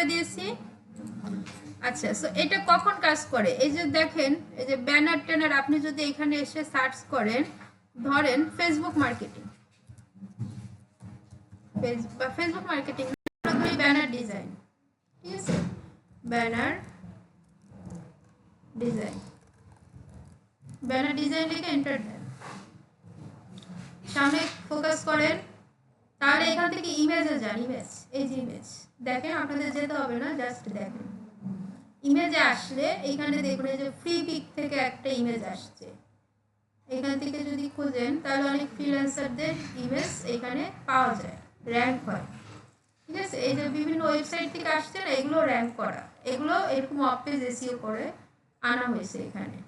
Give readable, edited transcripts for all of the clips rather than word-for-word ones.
করে দিয়েছি। আচ্ছা, সো এটা কখন কাজ করে? এই যে দেখেন, এই যে ব্যানার ট্যানার আপনি যদি এখানে এসে সার্চ করেন, ধরেন Facebook marketing, Facebook marketing banner design, ঠিক আছে, ব্যানার ডিজাইন, ব্যানার ডিজাইন লিখে এন্টার দেন, সামনে ফোকাস করেন, তাহলে এখান থেকে ইমেজে যান। ইমেজ, এই যে ইমেজ দেখেন, আপনাদের যেতে হবে না, জাস্ট দেখেন। ইমেজে আসলে এইখানে দেখুন এই যে ফ্রি পিক থেকে একটা ইমেজ আসছে, এখান থেকে যদি খুঁজেন তাহলে অনেক ফ্রিল্যান্সারদের ইমেজ এখানে পাওয়া যায়, র্যাঙ্ক হয়, ঠিক আছে। এই যে বিভিন্ন ওয়েবসাইট থেকে আসছে না, এগুলো র্যাঙ্ক করা, এগুলো এরকম অফ পেজ এসইও করে আনা হয়েছে এখানে।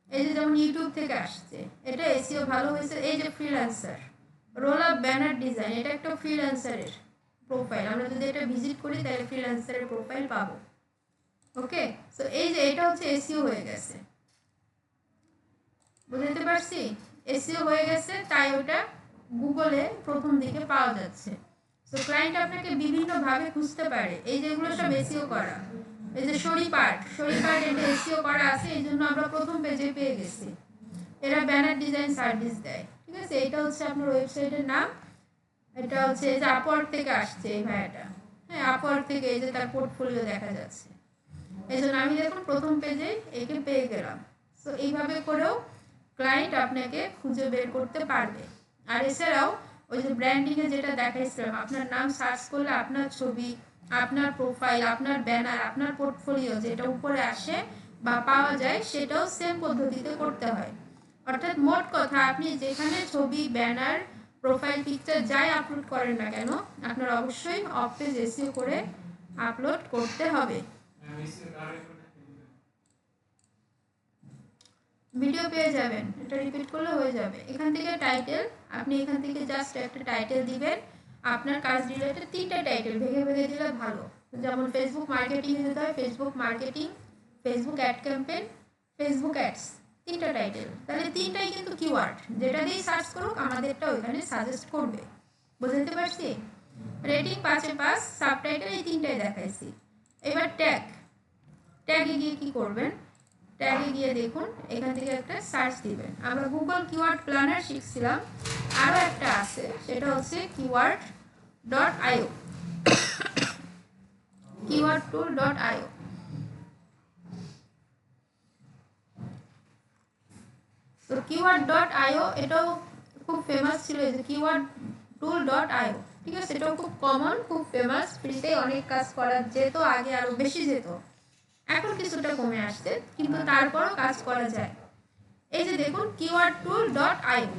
এই যে যেমন ইউটিউব থেকে আসছে, এটা এসইও ভালো হয়েছে। এই যে freelancer roll up banner design, এটা একটা ফ্রিল্যান্সারের প্রোফাইল, আমরা যদি এটা ভিজিট করি তাহলে ফ্রিল্যান্সারের প্রোফাইল পাবো। ওকে, সো এই যে এটা হচ্ছে এসইও হয়ে গেছে, বুঝতে পারছি, এসইও হয়ে গেছে, তাই ওটা গুগলে প্রথম দিকে পাওয়া যাচ্ছে। সো ক্লায়েন্ট আপনাকে বিভিন্ন ভাবে খুঁজতে পারে, এই যেগুলো সব এসইও করা। এই যে শরীপাট এটা এসইও করা আছে, এই জন্য আমরা প্রথম পেজে পেয়ে গেছি। এরা ব্যানার ডিজাইন সার্ভিস দেয়, ঠিক আছে। এটা হচ্ছে আপনার ওয়েবসাইটের নাম, এটা হচ্ছে এই যে আপওয়ার্ক থেকে আসছে এই ভাইয়াটা, হ্যাঁ আপওয়ার্ক থেকে, এই যে তার পোর্টফোলিও দেখা যাচ্ছে। এই জন্য আমি দেখুন প্রথম পেজে একে পেয়ে গেলাম। সো এইভাবে করেও ক্লায়েন্ট আপনাকে খুঁজে বের করতে পারবে। আর এছাড়াও ওই যে ব্র্যান্ডিংয়ে যেটা দেখাইছিলাম, আপনার নাম সার্চ করলে আপনার ছবি, আপনার প্রোফাইল, আপনার ব্যানার, আপনার পোর্টফোলিও যেটা উপরে আসে বা পাওয়া যায়, সেটাও সেম পদ্ধতিতে করতে হয়। অর্থাৎ মোট কথা, আপনি যেখানে ছবি, ব্যানার, প্রোফাইল পিকচার যাই আপলোড করেন না কেন, আপনার অবশ্যই অফ পেজ এসইও করে আপলোড করতে হবে। ভিডিও পেয়ে যাবেন, এটা রিপিট করলে হয়ে যাবে। এখান থেকে টাইটেল, আপনি এখান থেকে জাস্ট একটা টাইটেল দিবেন, আপনার কাজ রিলেটেড 3টা টাইটেল ভেঙে ভেঙে দিলে ভালো। যেমন ফেসবুক মার্কেটিং দিতে হয়, Facebook marketing, Facebook ad campaign, Facebook ads, 3টা টাইটেল। তাহলে 3টাই কিন্তু কিওয়ার্ড, যেটা দিয়ে সার্চ করুক আমাদেরটা ওইখানে সাজেস্ট করবে, বুঝতে পারছি। রেটিং 5-এ 5, সাবটাইটেল এই 3টাই দেখাইছি। এবার ট্যাগ, ট্যাগে গিয়ে কি করবেন, ট্যাগে গিয়ে দেখুন এখান থেকে একটা সার্চ দিবেন। আমরা গুগল কিওয়ার্ড প্ল্যানার শিখছিলাম, আরও একটা আছে, সেটা হচ্ছে keyword.io, keywordtool.io। তো keyword.io এটাও খুব ফেমাস ছিল, এই যে keywordtool.io, ঠিক আছে। এটাও খুব কমন, খুব ফেমাস, ফ্রিতে অনেক কাজ করা যেত, আগে আরো বেশি যেত, এখন কিছুটা কমে আসছে, কিন্তু তারপরও কাজ করা যায়। এই যে দেখুন keywordtool.io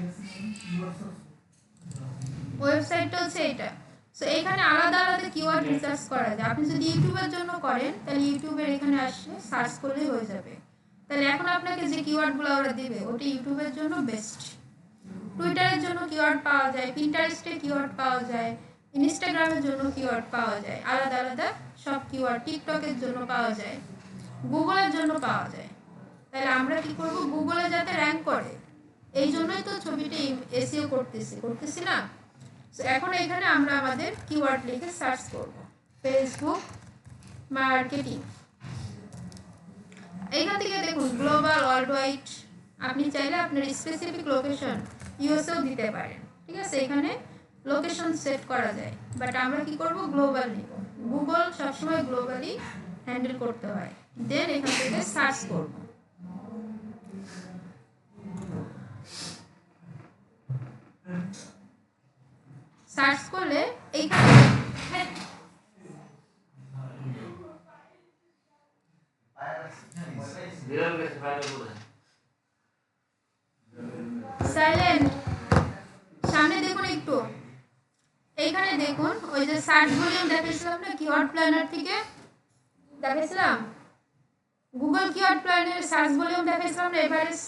ওয়েবসাইটটা হচ্ছে এটা। সো এখানে আলাদা আলাদা কিওয়ার্ড রিসার্চ করা যায়। আপনি যদি ইউটিউবের জন্য করেন তাহলে ইউটিউবের এখানে আসলে সার্চ করলেই হয়ে যাবে। তাহলে এখন আপনাকে যে কিওয়ার্ডগুলো ওরা দিবে ওটা ইউটিউবের জন্য বেস্ট। টুইটারের জন্য কিওয়ার্ড পাওয়া যায়, পিন্টারেস্টে কিওয়ার্ড পাওয়া যায়, ইনস্টাগ্রামের জন্য কিওয়ার্ড পাওয়া যায়, আলাদা আলাদা সব কিওয়ার্ড, টিকটকের জন্য পাওয়া যায়, গুগলের জন্য পাওয়া যায়। তাহলে আমরা কি করব, গুগলে যাতে র্যাঙ্ক করে, এই জন্যই তো ছবিটা এসইও করতেছি না। সো এখন এখানে আমরা আমাদের কিওয়ার্ড লিখে সার্চ করব, ফেসবুক মার্কেটিং। এইখান থেকে দেখুন গ্লোবাল, ওয়ার্ল্ড ওয়াইড, আপনি চাইলে আপনার স্পেসিফিক লোকেশন ইউএসএও দিতে পারেন, ঠিক আছে। এখানে লোকেশন সেট করা যায়, বাট আমরা কি করব, গ্লোবাল নিব। গুগল সবসময় গ্লোবালি হ্যান্ডেল করতে হয়। দেন এখান থেকে সার্চ করব, সার্চ করলে এইখানে সাইলেন্ট, সামনে দেখুন একটু, এইখানে দেখুন ওই যে সার্চ ভলিউম দেখাইছিলাম না কিওয়ার্ড প্ল্যানার থেকে, দেখাইছিলাম Google keyword planner search volume দেখাইছিলাম না, এভারেজ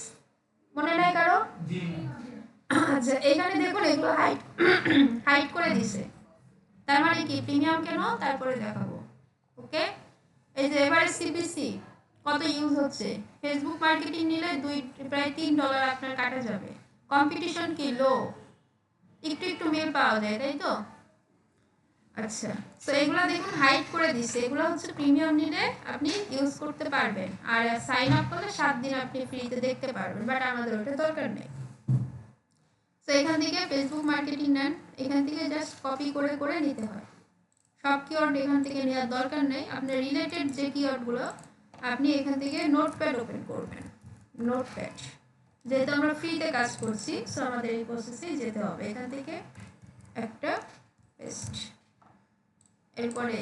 মনে নাই কারো? আচ্ছা, এখানে দেখুন এগুলো হাইড করে দিছে, তার মানে কি প্রিমিয়াম কেন তারপরে দেখাবো। ওকে, এই যে এভারেজ সিপিসি কত ইউজ হচ্ছে, ফেসবুক মার্কেটিং নিলে প্রায় $3 আপনার কাটা যাবে। কম্পিটিশন কি লো, একটু একটু মেল পাওয়া যায়, তাই তো। আচ্ছা, সো এগুলো দেখুন হাইড করে দিছে, এগুলো হচ্ছে প্রিমিয়াম নিলে আপনি ইউজ করতে পারবেন, আর সাইন আপ করলে 7 দিন আপনি ফ্রিতে দেখতে পারবেন, বাট আমাদের ওটা দরকার নেই। সো এখান থেকে ফেসবুক মার্কেটিং নেন, এখান থেকে জাস্ট কপি করে করে নিতে হয়। সব কিওয়ার্ড এখান থেকে নেওয়ার দরকার নেই, আপনার রিলেটেড যে কিওয়ার্ডগুলো আপনি এখান থেকে নোটপ্যাড ওপেন করবেন। নোটপ্যাড, যেহেতু আমরা ফ্রিতে কাজ করছি, সো আমাদের এই প্রসেসেই যেতে হবে। এখান থেকে একটা পেস্ট, এরপরে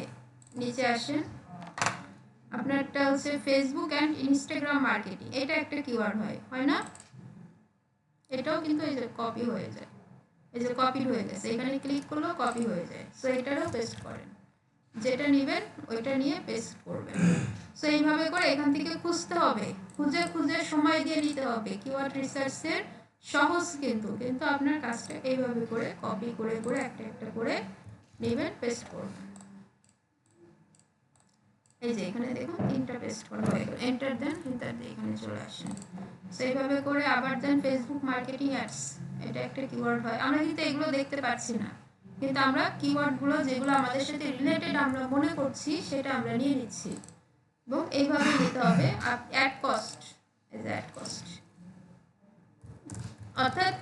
নিচে আসেন, আপনারটা হচ্ছে ফেসবুক অ্যান্ড ইনস্টাগ্রাম মার্কেটিং, এটা একটা কিওয়ার্ড হয় না? এটাও কিন্তু এই যে কপি হয়ে যায়, এই যে কপি হয়ে গেছে, এখানে ক্লিক করলেও কপি হয়ে যায়। সো এটারও পেস্ট করেন, যেটা নেবেন ওইটা নিয়ে পেস্ট করবেন। সো এইভাবে করে এখান থেকে খুঁজতে হবে, খুঁজে খুঁজে সময় দিয়ে নিতে হবে। কিওয়ার্ড রিসার্চের সহজ কিন্তু আপনার কাজটা এইভাবে করে কপি করে করে একটা একটা করে নেবেন, পেস্ট করবেন। এই যে এখানে দেখুন 3টা পেস্ট করা হয়ে গেল, এন্টার দেন, এন্টার দিয়ে এখানে চলে আসেন। সো এইভাবে করে আবার দেন ফেসবুক মার্কেটিং অ্যাডস, এটা একটা কিওয়ার্ড হয়। আমরা কিন্তু এগুলো দেখতে পাচ্ছি না, কিন্তু আমরা কিওয়ার্ডগুলো যেগুলো আমাদের সাথে রিলেটেড আমরা মনে করছি সেটা আমরা নিয়ে নিচ্ছি, এবং এইভাবে নিতে হবে। অ্যাড কস্ট, এই যে অ্যাড কস্ট, অর্থাৎ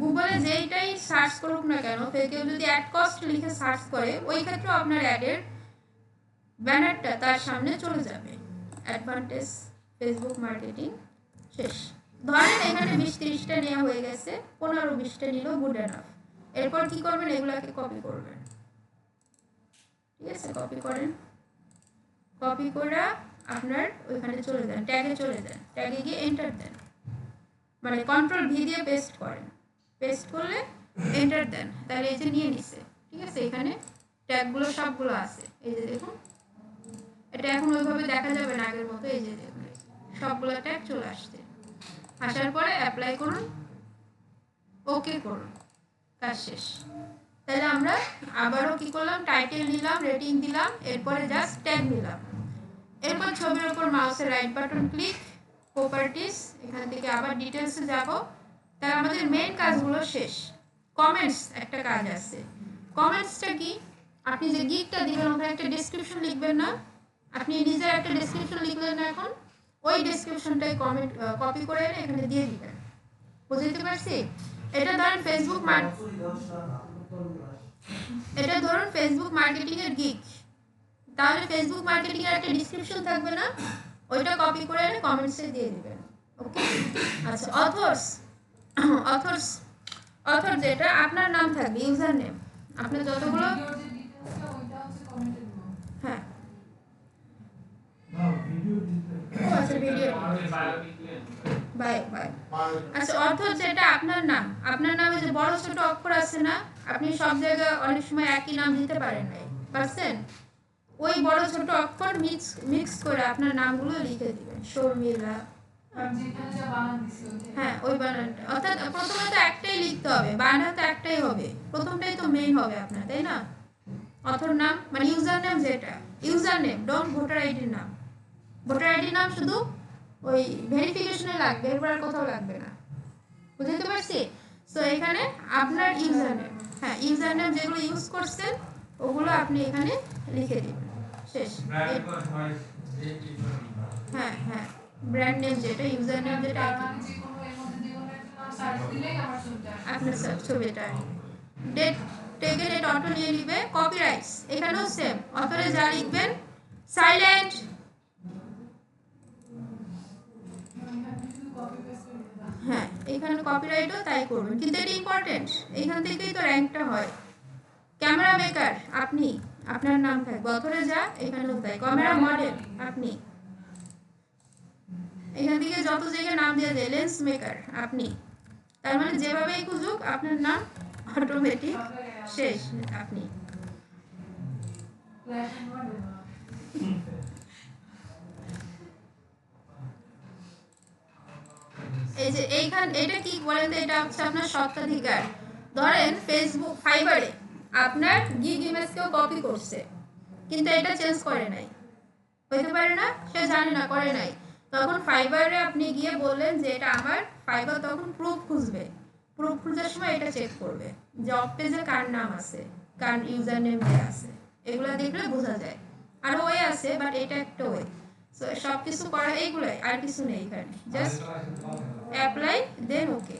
গুগলে যেইটাই সার্চ করুক না কেন, কেউ যদি অ্যাড কস্ট লিখে সার্চ করে, ওই ক্ষেত্রেও আপনার অ্যাডের ব্যানারটা তার সামনে চলে যাবে। অ্যাডভান্টেজ ফেসবুক মার্কেটিং শেষ। ধরেন এখানে 20-30টা নেওয়া হয়ে গেছে, 15-20টা নিল, গুড এনাফ। এরপর কি করবেন, এগুলাকে কপি করবেন। ঠিক আছে, কপি করেন, কপি করে আপনার ওইখানে চলে যান, ট্যাগে চলে যান, ট্যাগে গিয়ে এন্টার দেন, মানে কন্ট্রোল ভি দিয়ে পেস্ট করেন। পেস্ট করলে এন্টার দেন, তাহলে এই যে নিয়ে নিছে। ঠিক আছে, এখানে ট্যাগগুলো সবগুলো আছে, এই যে দেখুন। এটা এখন ওইভাবে দেখা যাবে না আগের মতো, এই যে দেখুন সবগুলো ট্যাগ চলে আসছে। আসার পরে অ্যাপ্লাই করুন, ওকে করুন, কাজ শেষ। তাহলে আমরা আবারও কি করলাম, টাইটেল নিলাম, রেটিং দিলাম, এরপরে জাস্ট ট্যাগ নিলাম। এরপর ছবির উপর মাউসের রাইট বাটন ক্লিক, প্রপার্টিজ, এখান থেকে আবার ডিটেলসে যাব। তাহলে আমাদের মেইন কাজগুলো শেষ। কমেন্টস একটা কাজ আছে। কমেন্টসটা কি, আপনি যে গিগটা দিবেন ওখানে একটা ডেসক্রিপশন লিখবেন না, আপনি নিজে একটা ডেসক্রিপশন লিখলেন না, এখন ওই ডেসক্রিপশনটাই কমেন্ট কপি করে এনে এখানে দিয়ে দিবেন। বুঝতে পারছি? এটা ধরুন ফেসবুক এটা ধরুন ফেসবুক মার্কেটিং এর গিগ, তাহলে ফেসবুক মার্কেটিং এর একটা ডেসক্রিপশন থাকবে না, ওইটা কপি করে এনে কমেন্টসে দিয়ে দিবেন। ওকে, আচ্ছা। অথর যেটা আপনার নাম থাকবে, ইউজার নেম, আপনার যতগুলো, হ্যাঁ আচ্ছা ভিডিও, বাই বাই। আচ্ছা, অথর যেটা আপনার নাম, আপনার নামে যে বড় ছোট অক্ষর আছে না, আপনি সব জায়গায় অনেক সময় একই নাম দিতে পারেন নাই, পারছেন? ওই বড় ছোট অক্ষর মিক্স করে আপনার নামগুলো লিখে দিবেন, শর্মিলা, হ্যাঁ ওই বানানটা। অর্থাৎ প্রথমে তো একটাই লিখতে হবে, বানান তো একটাই হবে, প্রথমটাই তো মেইন হবে আপনার, তাই না? অথর নাম মানে ইউজার নেম, যেটা ইউজার নেম, ডোন্ট ভোটার আইডির নাম। ভোটার আইডির নাম শুধু ওই ভেরিফিকেশনে লাগবে, এরপর আর কোথাও লাগবে না। বুঝতে পারছি? সো এখানে আপনার ইউজার নেম, হ্যাঁ ইউজার নেম যেগুলো ইউজ করছেন ওগুলো আপনি এখানে লিখে দিবেন, শেষ। হ্যাঁ হ্যাঁ, ব্র্যান্ড নেম যেটা, ইউজার নেম যেটা, আপনার ছবিটা, ডেট টেকেন, এটা অটো নিয়ে নিবে। কপিরাইটস এখানেও সেম, অথরে যা লিখবেন, সাইলেন্ট, হ্যাঁ এখানে কপিরাইটও তাই করবেন, কিন্তু এটা ইম্পর্টেন্ট, এইখান থেকেই তো র্যাঙ্কটা হয়। ক্যামেরা মেকার আপনি, আপনার নাম থাকবে, অথরে যা এখানেও তাই। ক্যামেরা মডেল আপনি, এখান থেকে যত জায়গায় নাম দেওয়া যায়, লেন্স মেকার আপনি, তার মানে যেভাবেই খুঁজুক আপনার নাম অটোমেটিক শেষ, আপনি। এই যে এইখান, এটা কি বলেন তো, এটা হচ্ছে আপনার স্বত্বাধিকার। ধরেন ফেসবুক ফাইবারে আপনার গিগ ইমেজ কেউ কপি করছে, কিন্তু এটা চেঞ্জ করে নাই, হইতে পারে না, সে জানে না, করে নাই, তখন ফাইবারে আপনি গিয়ে বললেন যে এটা আমার, ফাইবার তখন প্রুফ খুঁজবে, প্রুফ খোঁজার সময় এটা চেক করবে যে অফ পেজে কার নাম আছে, কারণ ইউজার নেম দেওয়া আছে, এগুলো দেখলে বোঝা যায়। আরও ওয়ে আছে, বাট এটা একটা ওয়ে। সো সব কিছু করা এইগুলাই, আর কিছু নেই এখানে, জাস্ট অ্যাপ্লাই দেন ওকে।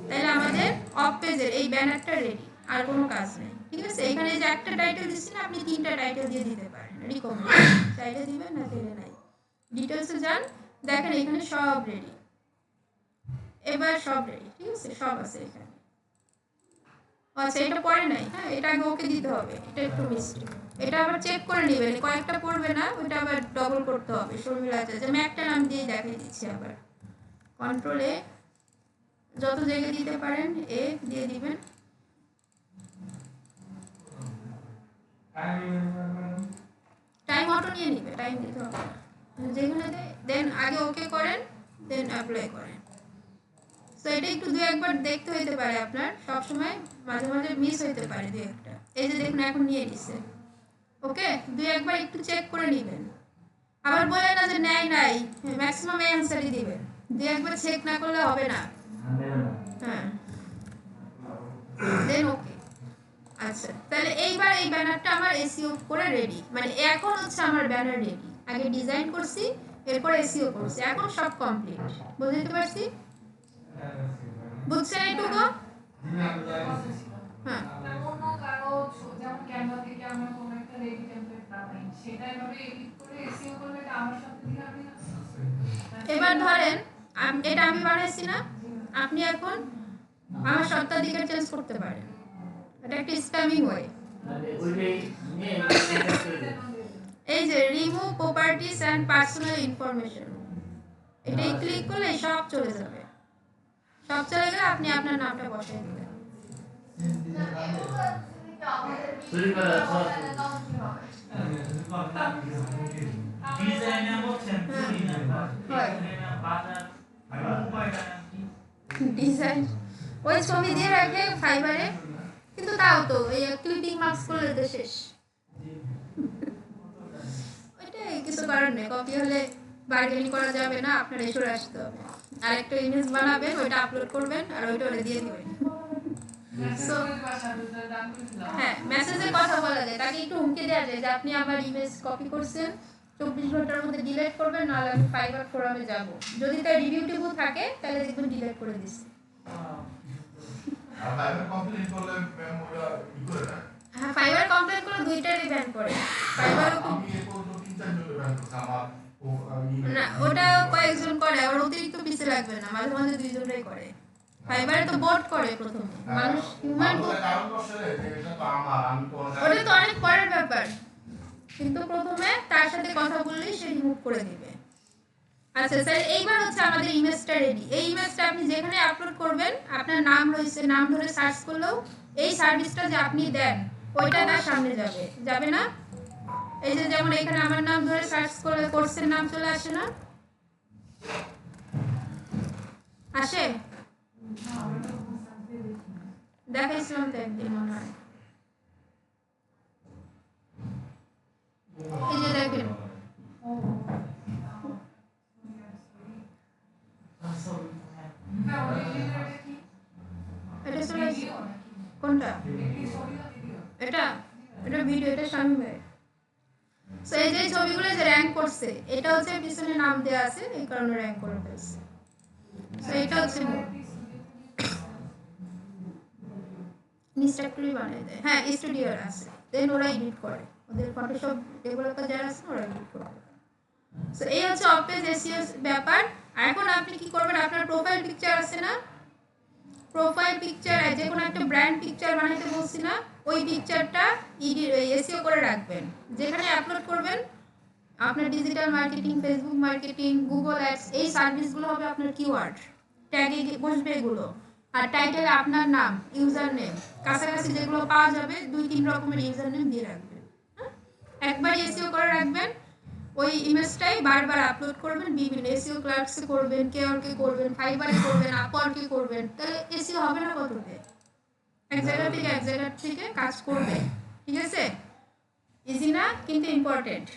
তাহলে আমাদের অফ পেজের এই ব্যানারটা রেডি, আর কোনো কাজ নেই। ঠিক আছে, এখানে যে একটা টাইটেল দিচ্ছি না, আপনি 3টা টাইটেল দিয়ে দিতে পারেন, রিকমেন্ড চাইলে দিবেন, না চাইলে নাই। ডিটেলসে যান, দেখেন এখানে সব রেডি, এবার সব রেডি। ঠিক আছে, সব আছে এখানে। আচ্ছা, এটা পড়ে নাই, হ্যাঁ এটা আগে ওকে দিতে হবে, এটা একটু মিস্টেক। এটা আবার চেক করে নেবেন, কয়েকটা পড়বে না, ওইটা আবার ডবল করতে হবে। শর্মিলা আছে যে আমি একটা নাম দিয়ে দেখিয়ে দিচ্ছি, আবার কন্ট্রোল এ, যত জায়গায় দিতে পারেন এ দিয়ে দিবেন। টাইম অটো নিয়ে নিবে, টাইম দিতে হবে যেখানে, দেন আগে ওকে করেন, দেন অ্যাপ্লাই করেন। তো এটা একটু দুই একবার দেখতে হইতে পারে আপনার, সবসময় মাঝে মাঝে মিস হইতে পারে দুই একটা। এই যে দেখুন এখন নিয়ে নিছে, ওকে, দুই একবার একটু চেক করে নেবেন। আবার বলে না যে নাই নাই, ম্যাক্সিমাম এই অ্যান্সারই দিবেন, দুই একবার চেক না করলে হবে না। হ্যাঁ, দেন ওকে। আচ্ছা, তাহলে এইবার এই ব্যানারটা আমার এসইও করে রেডি, মানে এখন হচ্ছে আমার ব্যানার রেডি। আগে ডিজাইন করছি, এরপর এসইও করছি, এখন সব কমপ্লিট। বুঝতে পারছি? বুঝছেন এইটুকু? হ্যাঁ, এবার ধরেন এটা আমি বানাইছি না, আপনি এখন আমার সত্ত্বাধিকার চেঞ্জ করতে পারেন, এটা একটা স্প্যামিং ওয়ে। এই যে remove properties and personal information, এটাই ক্লিক করলে সব চলে যাবে। সব চলে গেলে আপনি আপনার নামটা বসাই দিবেন। ডিজাইন ওই ছবি দিয়ে রাখে ফাইবারে, কিন্তু তাও তো এই ক্লিপিং মার্কস করলে তো শেষ। ওইটাই কিছু করার নেই, কপি হলে বার্গেনিং করা যাবে না, আপনার এসে আসতে হবে। আরেকটা ইমেজ বানাবেন, ওইটা আপলোড করবেন, আর ওইটা ওরে দিয়ে দিবেন। হ্যাঁ, মেসেজে কথা বলা যায়, তাকে একটু হুমকি দেওয়া যায় যে আপনি আমার ইমেজ কপি করছেন, 24 ঘন্টার মধ্যে ডিলিট করবেন, নাহলে আমি ফাইবার ফোরামে যাব। যদি তার রিভিউ টিভিউ থাকে তাহলে দেখবেন ডিলিট করে দিচ্ছি। আর ফাইবার কমপ্লেইন করলে ওরা কি করে না? হ্যাঁ, ফাইবার কমপ্লেইন করলে দুইটারই ব্যান করে। ফাইবারও আমি এই পর্যন্ত 3-4 জনের ব্যান করছি আমার, না ওটা কয়েকজন করে, আর অতিরিক্ত পিছে লাগবে না, মাঝে মাঝে দুইজনই করে। ফাইবারে তো বোট করে প্রথমে, মানুষ হিউম্যান কারণ বসে এটা তো আমার, আমি তো ওটা তো অনেক পরের ব্যাপার, কিন্তু প্রথমে তার সাথে কথা বললেই সে রিমুভ করে দিবে। আচ্ছা স্যার, এইবার হচ্ছে আমাদের ইমেজটা রেডি। এই ইমেজটা আপনি যেখানে আপলোড করবেন, আপনার নাম রয়েছে, নাম ধরে সার্চ করলেও এই সার্ভিসটা যে আপনি দেন ওইটা তার সামনে যাবে, যাবে না? এই যে যেমন এখানে আমার নাম ধরে সার্চ করলে কোর্সের নাম চলে আসে না? আসে? দেখাইছিলাম তো একদিন মনে হয়। এই যে দেখেন, এটা চলে আসে। কোনটা? এটা এটা ভিডিও, এটা শামিম ভাই। সো এই যে ছবিগুলো যে র্যাঙ্ক করছে, এটা হচ্ছে পিছনে নাম দেওয়া আছে, এই কারণে র্যাঙ্ক করে ফেলছে। সো এটা হচ্ছে ইনস্ট্রাক্টরই বানিয়ে দেয়। হ্যাঁ, স্টুডিওর আছে, দেন ওরা এডিট করে, ওদের ফটোশপ ডেভেলপার যারা আছে ওরা এডিট করে। সো এই হচ্ছে অফ পেজ এসইও ব্যাপার। এখন আপনি কি করবেন, আপনার প্রোফাইল পিকচার আছে না, প্রোফাইল পিকচার যে কোনো একটা ব্র্যান্ড পিকচার বানাইতে বলছি না, ওই পিকচারটা এসইও করে রাখবেন। যেখানে আপলোড করবেন, আপনার digital marketing, Facebook marketing, Google ads, এই সার্ভিসগুলো হবে আপনার কিওয়ার্ড, ট্যাগে বসবে এগুলো। আর টাইটেলে আপনার নাম, ইউজার নেম, কাছাকাছি যেগুলো পাওয়া যাবে 2-3 রকমের ইউজার নেম দিয়ে রাখবেন। একবার এসইও করে রাখবেন, ওই ইমেজটাই বারবার আপলোড করবেন, বিভিন্ন এসইও ক্লার্কসে করবেন, কেয়ারকে করবেন, ফাইবারে করবেন, আপওয়ার্কে করবেন, তাহলে এসইও হবে না কততে? এক জায়গা থেকে কাজ করবে। ঠিক আছে, ইজি না কিন্তু ইম্পর্টেন্ট।